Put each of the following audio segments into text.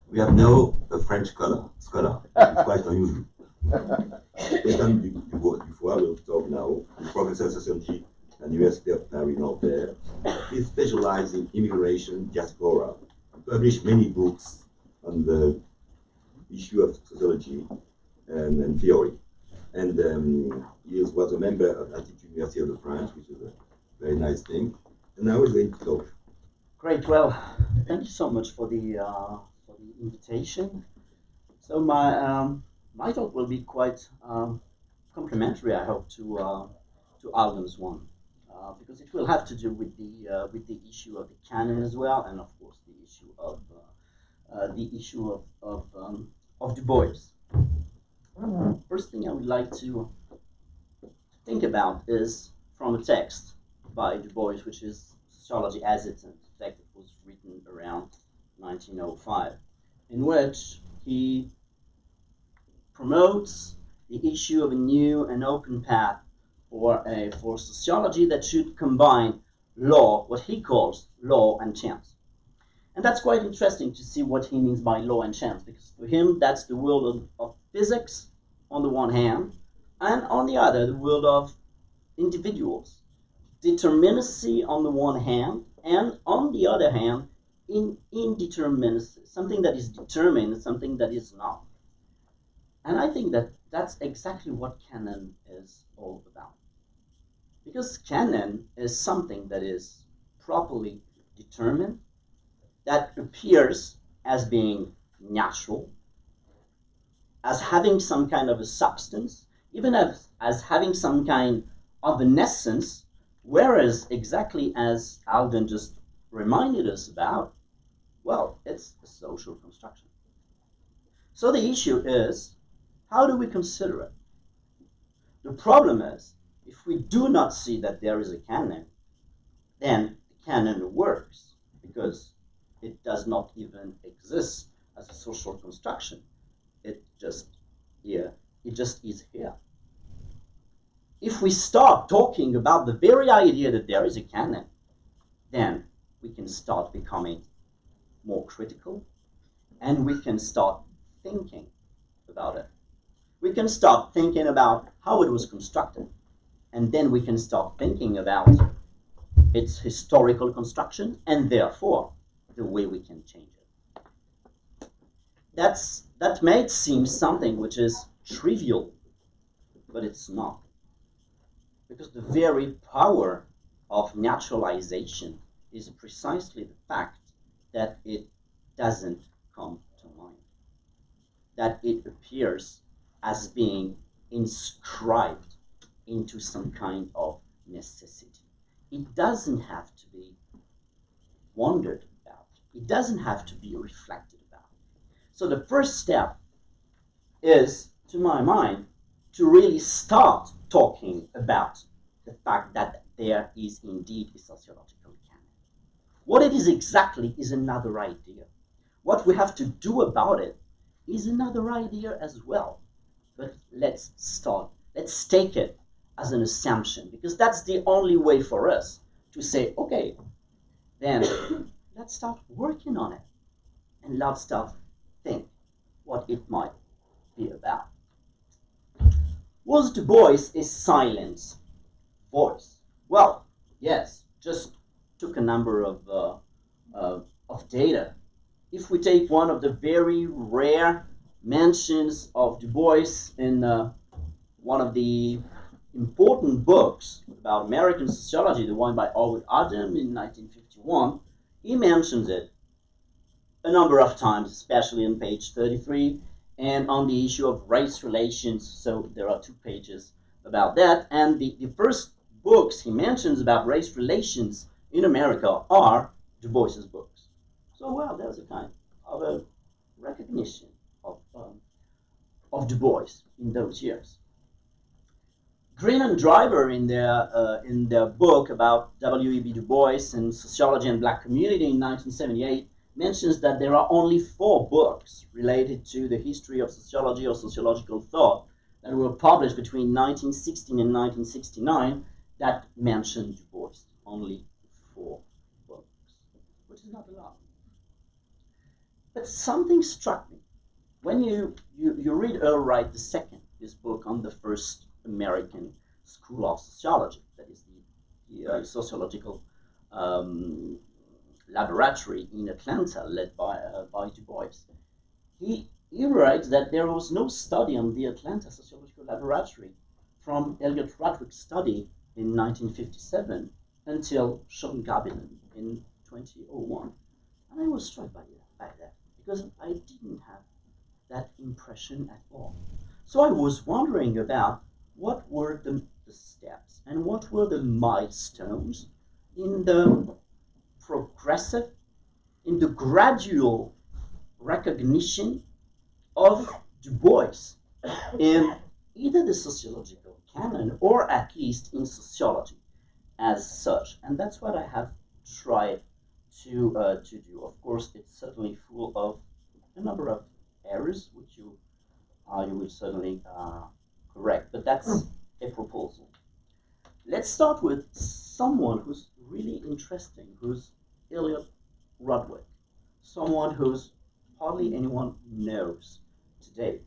We have now a French scholar, which is quite unusual. Ste phane Dufoix will talk now, professor of sociology at the Université of Paris Nanterre. He specializes in immigration, diaspora, and published many books on the issue of sociology and theory. And he was a member of the Université of France, which is a very nice thing. And now he's going to talk. Great. Well, thank you so much for the invitation. So my talk will be quite complementary, I hope, to Alden's one, because it will have to do with the issue of the canon as well, and of course the issue of Du Bois. First thing I would like to think about is from a text by Du Bois, which is Sociology as It's a text that was written around 1905, in which he promotes the issue of a new and open path for sociology that should combine law, what he calls law and chance. And that's quite interesting to see what he means by law and chance, because for him that's the world of physics on the one hand, and on the other the world of individuals. Determinacy on the one hand, and on the other hand, indeterminacy, something that is determined, something that is not. And I think that that's exactly what canon is all about. Because canon is something that is properly determined, that appears as being natural, as having some kind of a substance, even as having some kind of an essence, whereas exactly as Alden just reminded us about, well, it's a social construction. So the issue is, how do we consider it? The problem is, if we do not see that there is a canon, then the canon works, because it does not even exist as a social construction. It just is here. If we start talking about the very idea that there is a canon, then we can start becoming more critical, and we can start thinking about it. We can start thinking about how it was constructed, and then we can start thinking about its historical construction, and therefore the way we can change it. That may seem something which is trivial, but it's not. Because the very power of naturalization is precisely the fact that it doesn't come to mind, that it appears as being inscribed into some kind of necessity. It doesn't have to be wondered about. It doesn't have to be reflected about. So the first step is, to my mind, to really start talking about the fact that there is indeed a sociological canon. What it is exactly is another idea. What we have to do about it is another idea as well. But let's take it as an assumption, because that's the only way for us to say, okay, then let's start working on it, and let's start think what it might be about. Was Du Bois a silent voice? Well, yes, just took a number of data. If we take one of the very rare mentions of Du Bois in one of the important books about American sociology, the one by W.E.B in 1951, he mentions it a number of times, especially on page 33, and on the issue of race relations. So there are 2 pages about that. And the first books he mentions about race relations in America are Du Bois's books. So, well, there's a kind of a recognition of Du Bois in those years. Green and Driver, in their book about W.E.B. Du Bois and sociology and black community in 1978, mentions that there are only 4 books related to the history of sociology or sociological thought that were published between 1916 and 1969 that mention Du Bois. Only 4 books, which is not a lot. But something struck me. When you read Earl Wright II, his book on the first American school of sociology, that is the sociological laboratory in Atlanta led by Du Bois, he writes that there was no study on the Atlanta Sociological Laboratory from Elliot Roderick's study in 1957 until Sean Gabin in 2001. And I was struck by that because I didn't have that impression at all. So I was wondering about what were the steps and what were the milestones in the progressive, in the gradual recognition of Du Bois in either the sociological canon or at least in sociology as such. And that's what I have tried to do. Of course, it's certainly full of a number of errors, which you will certainly correct, but that's a proposal. Let's start with someone who's really interesting, who's Elliot Roderick, someone who's hardly anyone knows today.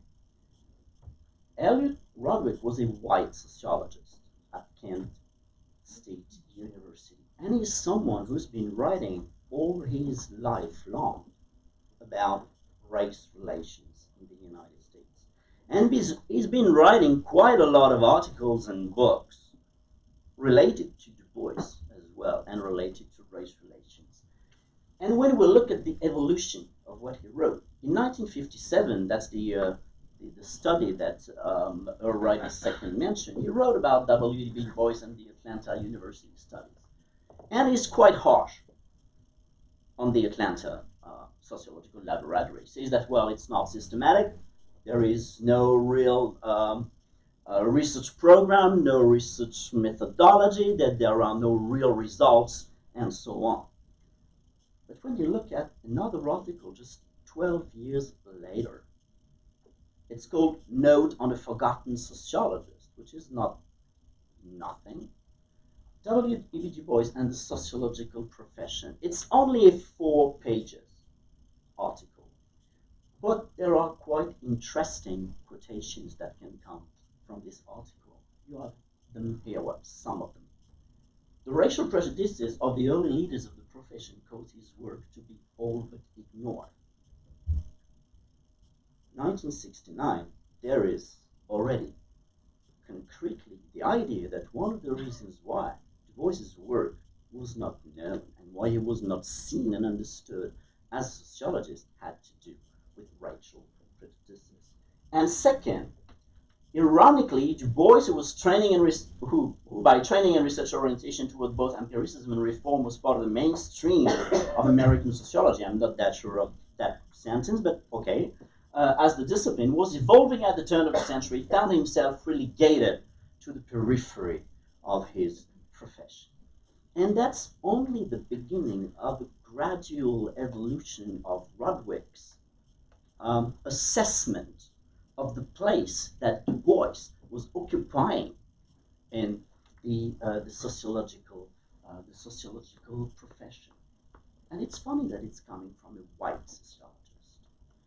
Elliot Roderick was a white sociologist at Kent State University, and he's someone who's been writing all his life long about race relations in the United States. And he's been writing quite a lot of articles and books related to Du Bois as well, and related to race relations. And when we look at the evolution of what he wrote, in 1957, that's the study that Earl Wright II mentioned, he wrote about W.E.B. Du Bois and the Atlanta University studies. And he's quite harsh on the Atlanta Sociological Laboratory. He says that, well, it's not systematic, there is no real research program, no research methodology, that there are no real results, and so on. But when you look at another article just 12 years later, it's called Note on a Forgotten Sociologist, which is not nothing. W.E.B. Du Bois and the Sociological Profession. It's only a 4 pages article, but there are quite interesting quotations that can come from this article. You have them here, well, some of them. The racial prejudices of the early leaders of the profession caused his work to be all but ignored. 1969, there is already concretely the idea that one of the reasons why Du Bois's work was not known and why he was not seen and understood as sociologists had to do with racial prejudices. And second, ironically, Du Bois, who by training and research orientation toward both empiricism and reform was part of the mainstream of American sociology. I'm not that sure of that sentence, but okay. As the discipline was evolving at the turn of the century, found himself relegated to the periphery of his profession. And that's only the beginning of a gradual evolution of Roderick's assessment of the place that Du Bois was occupying in the sociological profession. And it's funny that it's coming from a white sociologist,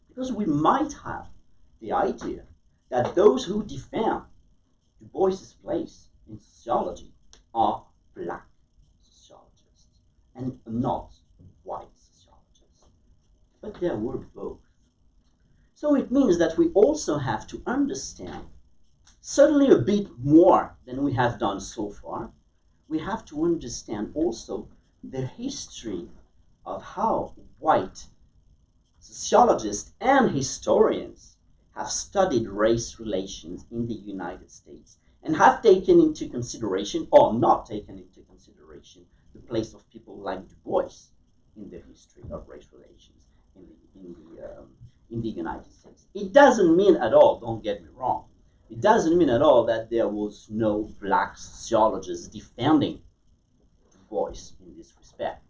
because we might have the idea that those who defend Du Bois's place in sociology are black sociologists and not white sociologists. But there were both. So it means that we also have to understand, certainly a bit more than we have done so far, we have to understand also the history of how white sociologists and historians have studied race relations in the United States and have taken into consideration or not taken into consideration the place of people like Du Bois in the history of race relations in the United States. It doesn't mean at all, don't get me wrong, it doesn't mean at all that there was no black sociologists defending Du Bois in this respect.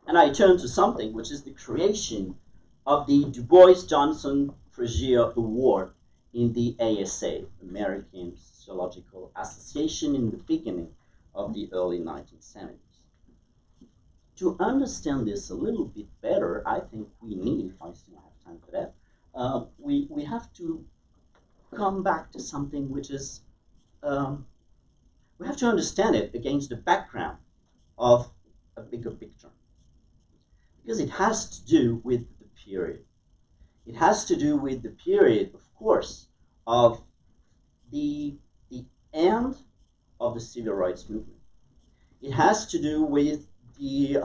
And I turn to something which is the creation of the Du Bois-Johnson Frazier Award in the ASA, American Sociological Association, in the beginning of the early 1970s. to understand this a little bit better, I think we need, if I still have time for that, we have to come back to something which is, we have to understand it against the background of a bigger picture. Because it has to do with the period. It has to do with the period, of course, of the end of the civil rights movement. It has to do with the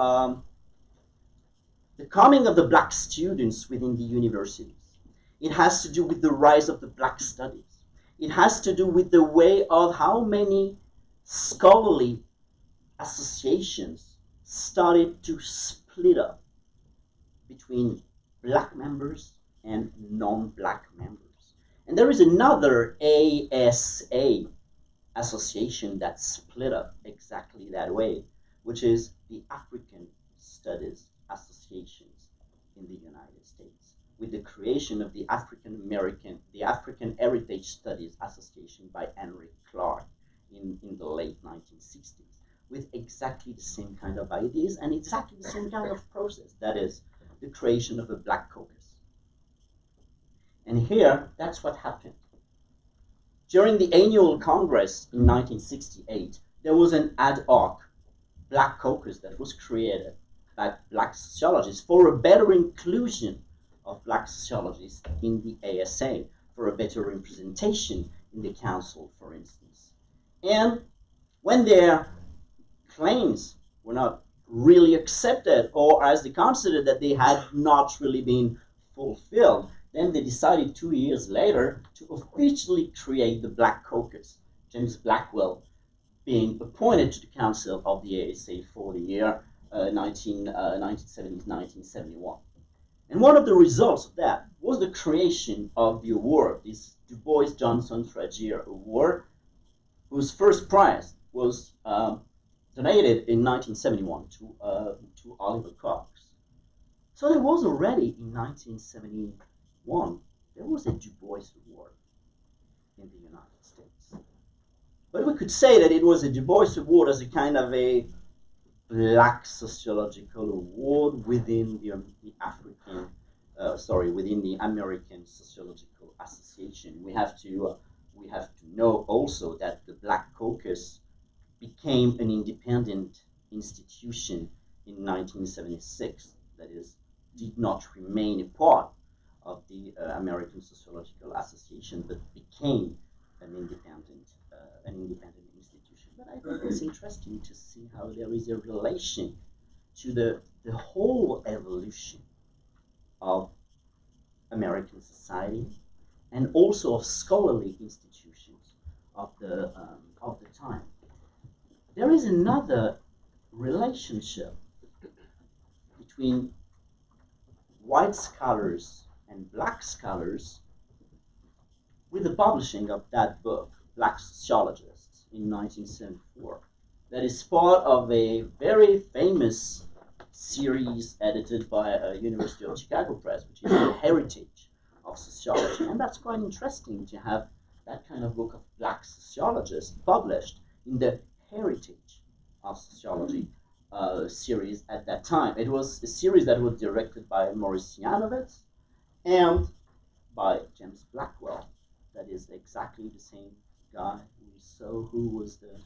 coming of the black students within the universities. It has to do with the rise of the black studies. It has to do with the way of how many scholarly associations started to split up between black members and non-black members. And there is another ASA association that split up exactly that way, which is the African Studies Associations in the United States, with the creation of the African Heritage Studies Association by Henry Clark in the late 1960s, with exactly the same kind of ideas and exactly the same kind of process, that is, the creation of a black caucus. And here, that's what happened. During the annual Congress in 1968, there was an ad hoc black caucus that was created by black sociologists for a better inclusion of black sociologists in the ASA, for a better representation in the council, for instance. And when their claims were not really accepted, or as they considered that they had not really been fulfilled, then they decided 2 years later to officially create the Black Caucus, James Blackwell being appointed to the council of the ASA for the year 1970-1971. And one of the results of that was the creation of the award, this Du Bois Johnson Frazier Award, whose first prize was donated in 1971 to Oliver Cox. So there was already in 1971, there was a Du Bois Award in the United States. But we could say that it was a Du Bois Award as a kind of a black sociological award within the within the American Sociological Association. We have to know also that the Black Caucus became an independent institution in 1976. That is, did not remain a part of the American Sociological Association, but became an independent institution. But I think it's interesting to see how there is a relation to the whole evolution of American society and also of scholarly institutions of the time. There is another relationship between white scholars and black scholars with the publishing of that book, Black Sociologists, in 1974. That is part of a very famous series edited by a University of Chicago Press, which is the Heritage of Sociology. And that's quite interesting to have that kind of book of black sociologists published in the Heritage of Sociology series at that time. It was a series that was directed by Maurice Yanovitz and by James Blackwell. That is exactly the same guy we saw who was the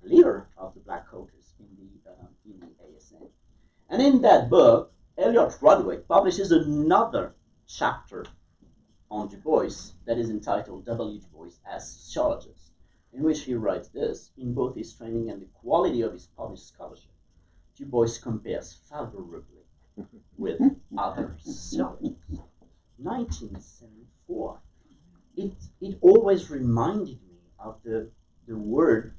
leader of the Black Caucus in the ASA. And in that book, Elliot Rodway publishes another chapter on Du Bois that is entitled W. Du Bois as Sociologist, in which he writes this: in both his training and the quality of his published scholarship, Du Bois compares favorably with other sociologists. 1974. It always reminded me of the word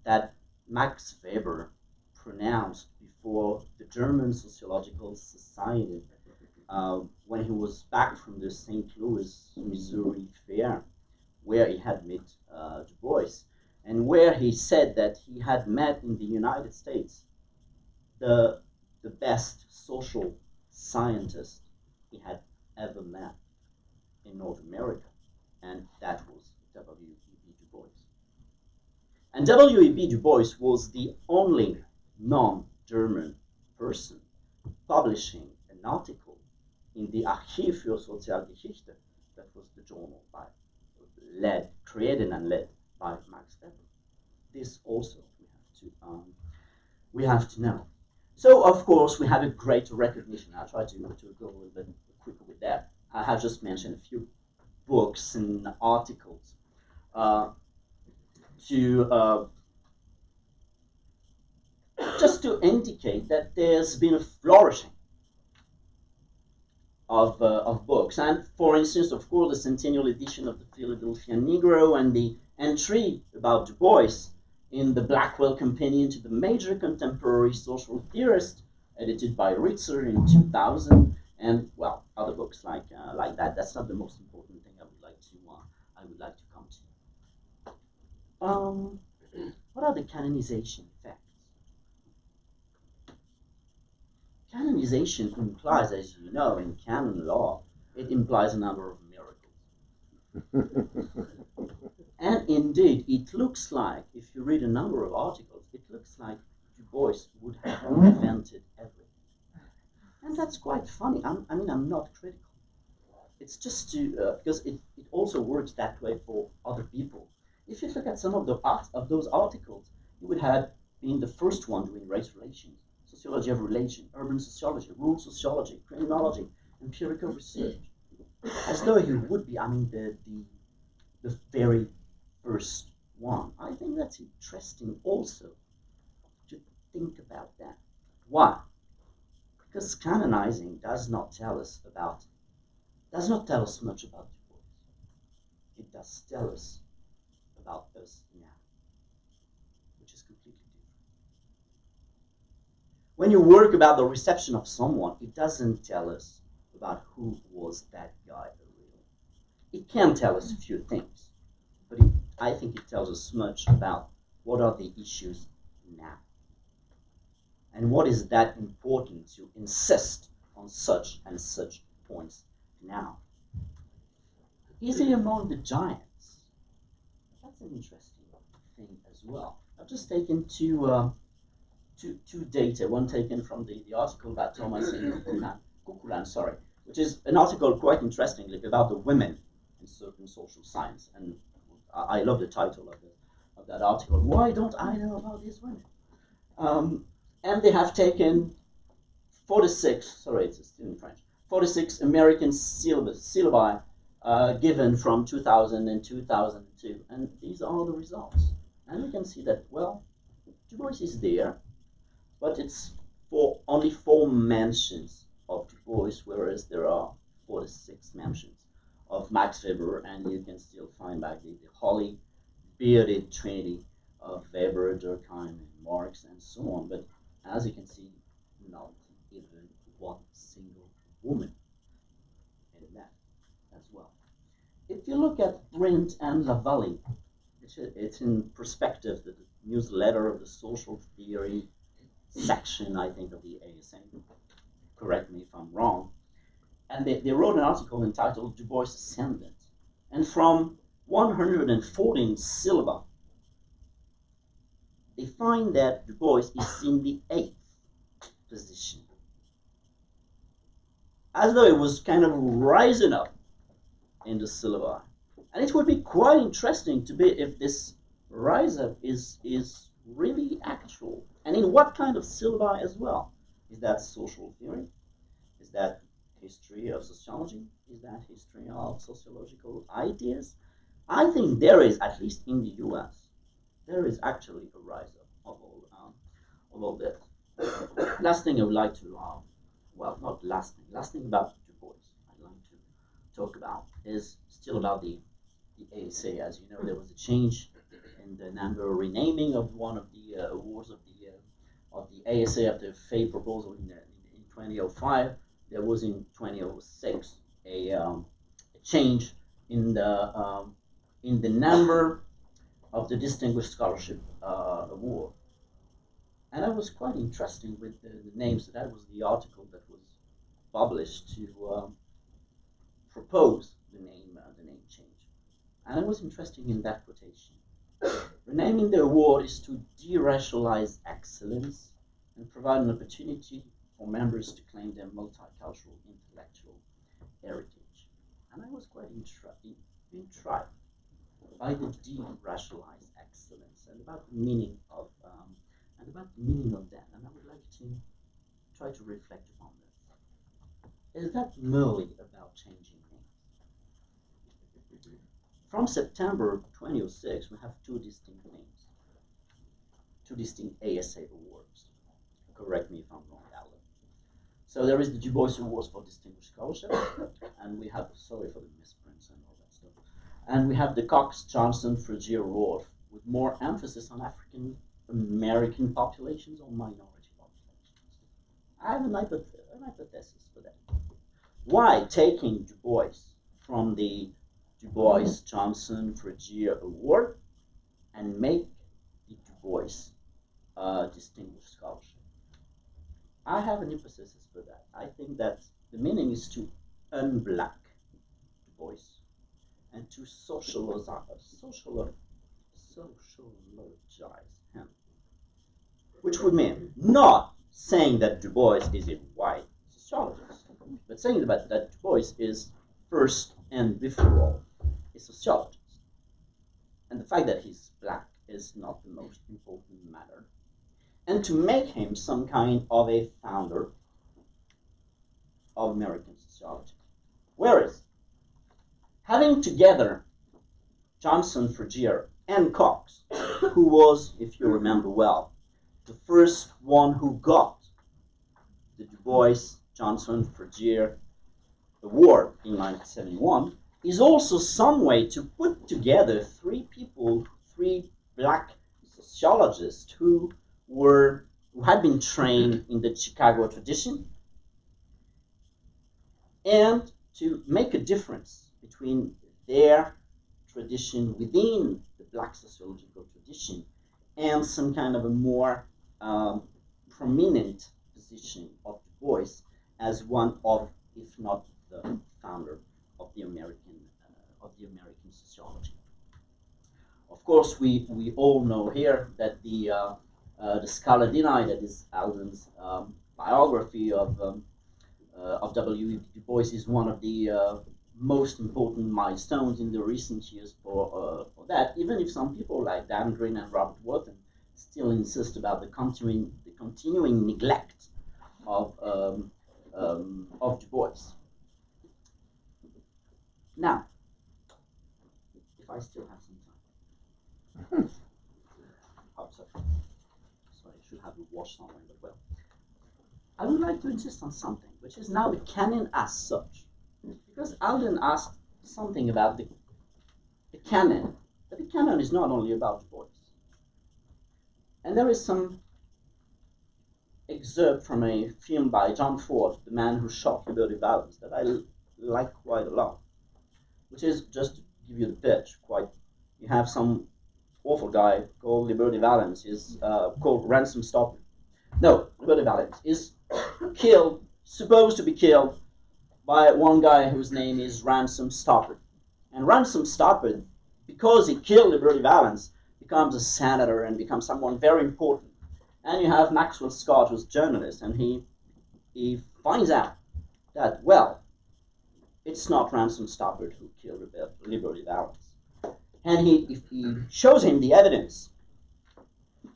that Max Weber pronounced before the German Sociological Society when he was back from the St. Louis, Missouri fair, where he had met Du Bois, and where he said that he had met in the United States the best social scientist he had ever met in North America, and that was W.E.B. Du Bois. And W.E.B. Du Bois was the only non-German person publishing an article in the Archiv für Sozialgeschichte, that was the journal created and led by Max Weber. This also we have to know. So of course we have a great recognition. I'll try to go a little bit quicker with that. I have just mentioned a few books and articles just to indicate that there's been a flourishing of books. And for instance, of course, the centennial edition of the Philadelphia Negro and the entry about Du Bois in the Blackwell Companion to the Major Contemporary Social Theorist, edited by Ritzer in 2000, and well, other books like that. That's not the most important thing I would like to come to. What are the canonization effects? Canonization implies, as you know, in canon law, it implies a number of miracles. And indeed, it looks like, if you read a number of articles, it looks like Du Bois would have invented everything. And that's quite funny. I'm not critical. It's just because it also works that way for other people. If you look at some of those articles, you would have been the first one doing race relations, sociology of relation, urban sociology, rural sociology, criminology, empirical research. As though he would be, the very first one. I think that's interesting also to think about that. Why? Because canonizing does not tell us much about Du Bois. It does tell us about us now, which is completely different. When you work about the reception of someone, it doesn't tell us about who was that guy really. It can tell us a few things, but I think it tells us much about what are the issues now. And what is that important to insist on such and such points now? Is he among the giants? That's an interesting thing as well. I've just taken two data, one taken from the article about Thomas Kukulan, which is an article quite interestingly about the women in certain social science. And I love the title of that article. Why don't I know about these women? And they have taken 46 American syllabi given from 2000 and 2002. And these are the results. And we can see that, well, Du Bois is there, but it's for only 4 mentions of Du Bois, whereas there are 46 mentions of Max Weber, and you can still find back the holy bearded trinity of Weber, Durkheim, and Marx, and so on. But as you can see, not even one single woman in that as well. If you look at Brint and Lavallee, it's in perspective, the newsletter of the social theory section, I think, of the ASA. Correct me if I'm wrong. And they wrote an article entitled Du Bois Ascendant. And from 114 syllabi, they find that Du Bois is in the 8th position. As though it was kind of rising up in the syllabi. And it would be quite interesting to be if this rise up is really actual. And in what kind of syllabi as well? Is that social theory? Is that history of sociology? Is that history of sociological ideas? I think there is, at least in the US, there is actually a rise up of all that. Last thing I would like to, well, not last thing about Du Bois I'd like to talk about is still about the ASA. As you know, there was a change in the number renaming of one of the awards of the ASA after a FAE proposal in 2005. There was in 2006 a change in the number of the Distinguished Scholarship Award. And that was quite interesting with the names. That was the article that was published to propose the name change. And it was interesting in that quotation. Renaming the award is to de-racialize excellence and provide an opportunity for members to claim their multicultural intellectual heritage. And I was quite intrigued by the de-racialized excellence and about the meaning of that. And I would like to try to reflect upon this. Is that merely about changing names? From September 2006, we have two distinct names, two distinct ASA awards. Correct me if I'm wrong, Alan. So there is the Du Bois Awards for Distinguished Scholarship, and we have, sorry for the misprints and all that stuff, and we have the Cox-Johnson-Frazier Award with more emphasis on African American populations or minority populations. I have an hypothesis for that. Why taking Du Bois from the Du Bois-Johnson-Frazier Award and make the Du Bois Distinguished Scholarship? I have an hypothesis for that. I think that the meaning is to unblack Du Bois and to socialize him, which would mean not saying that Du Bois is a white sociologist, but saying that Du Bois is first and before all a sociologist. And the fact that he's black is not the most important matter. And to make him some kind of a founder of American sociology. Whereas, having together Johnson, Frazier, and Cox, who was, if you remember well, the first one who got the Du Bois Johnson Frazier Award in 1971, is also some way to put together three black sociologists who had been trained in the Chicago tradition, and to make a difference between their tradition within the black sociological tradition and some kind of a more prominent position of Du Bois as one of, if not the founder of the American sociology. Of course, we all know here that the Scala Deni, that is Alden's biography of W.E.B. Du Bois, is one of the most important milestones in the recent years for that, even if some people like Dan Green and Robert Wortham still insist about the continuing neglect of Du Bois. Now, if I still have some time. Hope so. So I should have a watch somewhere, but well. I would like to insist on something, which is now the canon as such. Because Alden asked something about the canon. But the canon is not only about Du Bois. And there is some excerpt from a film by John Ford, The Man Who Shot Liberty Valance, that I like quite a lot. Which is, just to give you the pitch, you have some awful guy called Liberty Valance, is called Ransom Stoppard. No, Liberty Valance is supposed to be killed by one guy whose name is Ransom Stoppard. And Ransom Stoppard, because he killed Liberty Valance, becomes a senator and becomes someone very important. And you have Maxwell Scott, who's a journalist, and he finds out that, well, it's not Ransom Stoppard who killed Liberty Valance. And he shows him the evidence.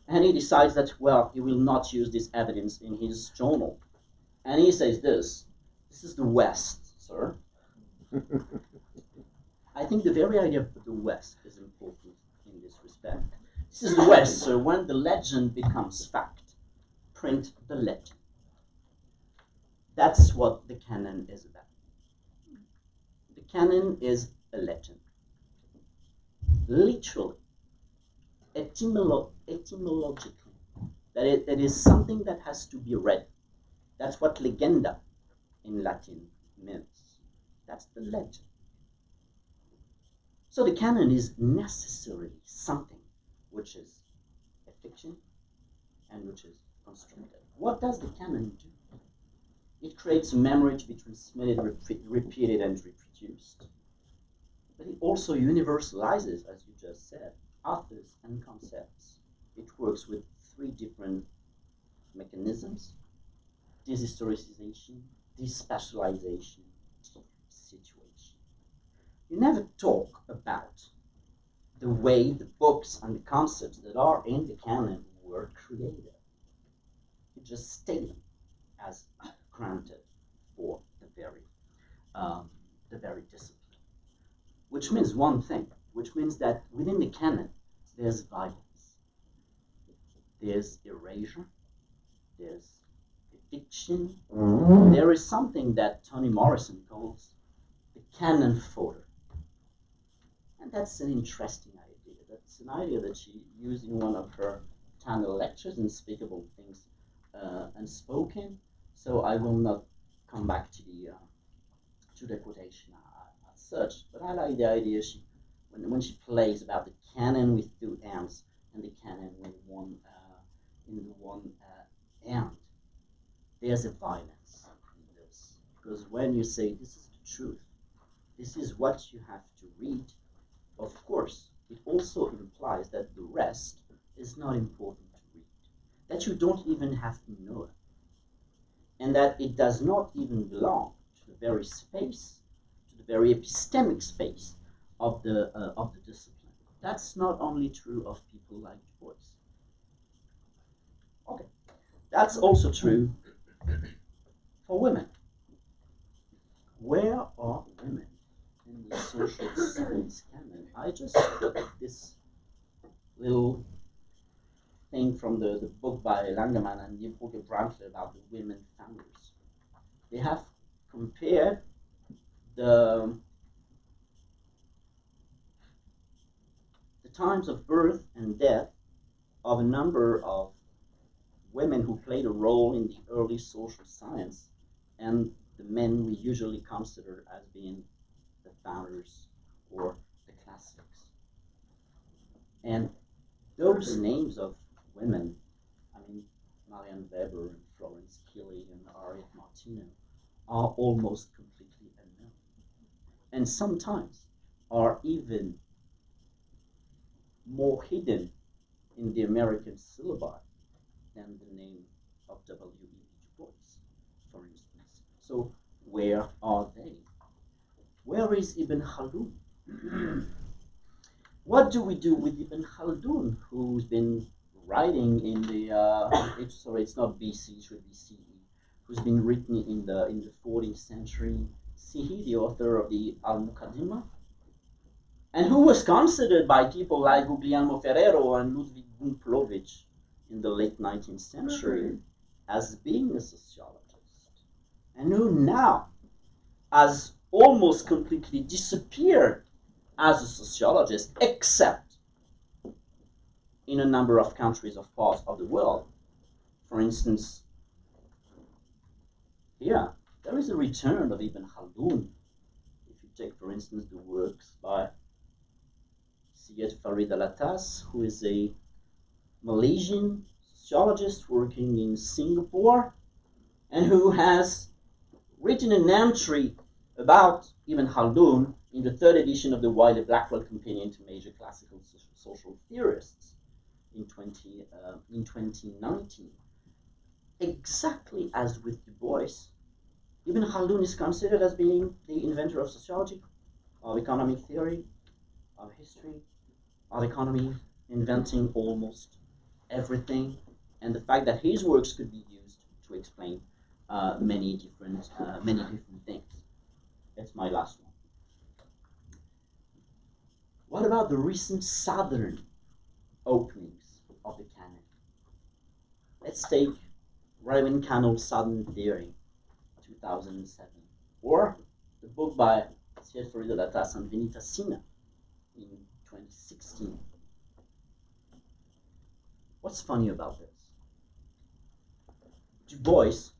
And he decides that, well, he will not use this evidence in his journal. And he says this is the West, sir. I think the very idea of the West is important in this respect. This is the West, sir. When the legend becomes fact, print the legend. That's what the canon is about. The canon is a legend. Literally, etymologically, that it is something that has to be read. That's what legenda in Latin means. That's the legend. So the canon is necessarily something which is a fiction and which is constructed. What does the canon do? It creates a memory to be transmitted, repeated, and reproduced. But it also universalizes, as you just said, authors and concepts. It works with three different mechanisms, deshistoricization, despecialization, situation. You never talk about the way the books and the concepts that are in the canon were created. You just state them as granted for the very discipline. Which means one thing, which means that within the canon there's violence, there's erasure, there's addiction. There is something that Toni Morrison calls the canon fodder. And that's an interesting idea. That's an idea that she used in one of her Tanner lectures, Unspeakable Things Unspoken. So I will not come back to the quotation as such, but I like the idea when she plays about the canon with two ends and the canon with one end. There's a violence in this, because when you say this is the truth, this is what you have to read, of course, it also implies that the rest is not important to read, that you don't even have to know it, and that it does not even belong to the very space, to the very epistemic space of the discipline. That's not only true of people like Du Bois. Okay, that's also true for women. Where are women in the social science canon? I just looked at this little thing from the book by Langemann and the book of Brantley about the women founders. They have compared the times of birth and death of a number of women who played a role in the early social science and the men we usually consider as being the founders or the classics. And those names of women, I mean, Marianne Weber and Florence Kelly and Harriet Martineau, are almost completely unknown. And sometimes are even more hidden in the American syllabi than the name of W.E.B. Du Bois, for instance. So where are they? Where is Ibn Khaldun? What do we do with Ibn Khaldun, who's been writing in the it's not BC, it should be CE, who's been written in the 14th century? CE, the author of the Al-Muqaddimah, and who was considered by people like Guglielmo Ferrero and Ludwig Gumplovich in the late 19th century as being a sociologist, and who now has almost completely disappeared as a sociologist, except in a number of countries of parts of the world. For instance, here, there is a return of Ibn Khaldun. If you take, for instance, the works by Syed Farid Alatas, who is a Malaysian sociologist working in Singapore, and who has written an entry about Ibn Khaldun in the third edition of the Wiley-Blackwell Companion to Major Classical Social Theorists in 2019. Exactly as with Du Bois, Ibn Khaldun is considered as being the inventor of sociology, of economic theory, of history, of economy, inventing almost everything, and the fact that his works could be used to explain many different things. That's my last one. What about the recent southern openings of the canon? Let's take Raymond Cannell's Southern Theory, 2007, or the book by Syed Farid Alatas and Vinita Sinha in 2016. What's funny about this? Du Bois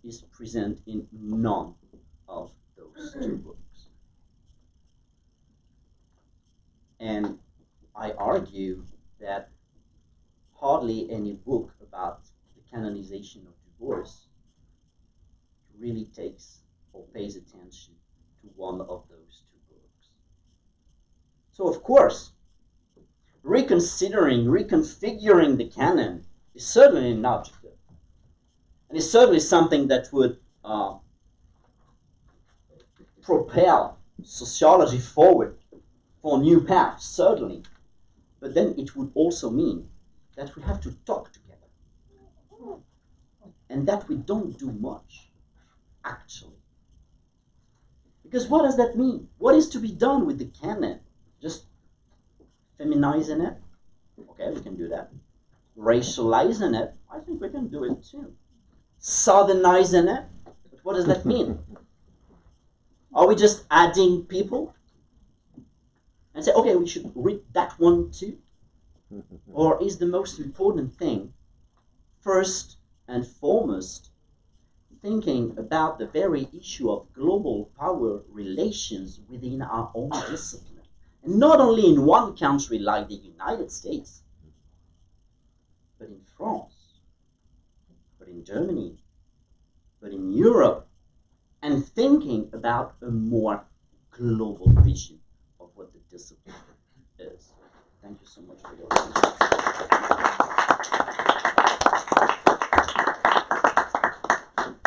is present in none of those two books. And I argue that hardly any book about the canonization of Du Bois really takes or pays attention to one of those two books. So of course, reconfiguring the canon is certainly an objective. And it's certainly something that would propel sociology forward for new paths, certainly. But then it would also mean that we have to talk together. And that we don't do much, actually. Because what does that mean? What is to be done with the canon? Just feminizing it? Okay, we can do that. Racializing it? I think we can do it too. Southernizing it? But what does that mean? Are we just adding people? And say, okay, we should read that one too? Or is the most important thing, first and foremost, thinking about the very issue of global power relations within our own discipline? And not only in one country like the United States, but in France, but in Germany, but in Europe, and thinking about a more global vision of what the discipline is. Thank you so much for your attention.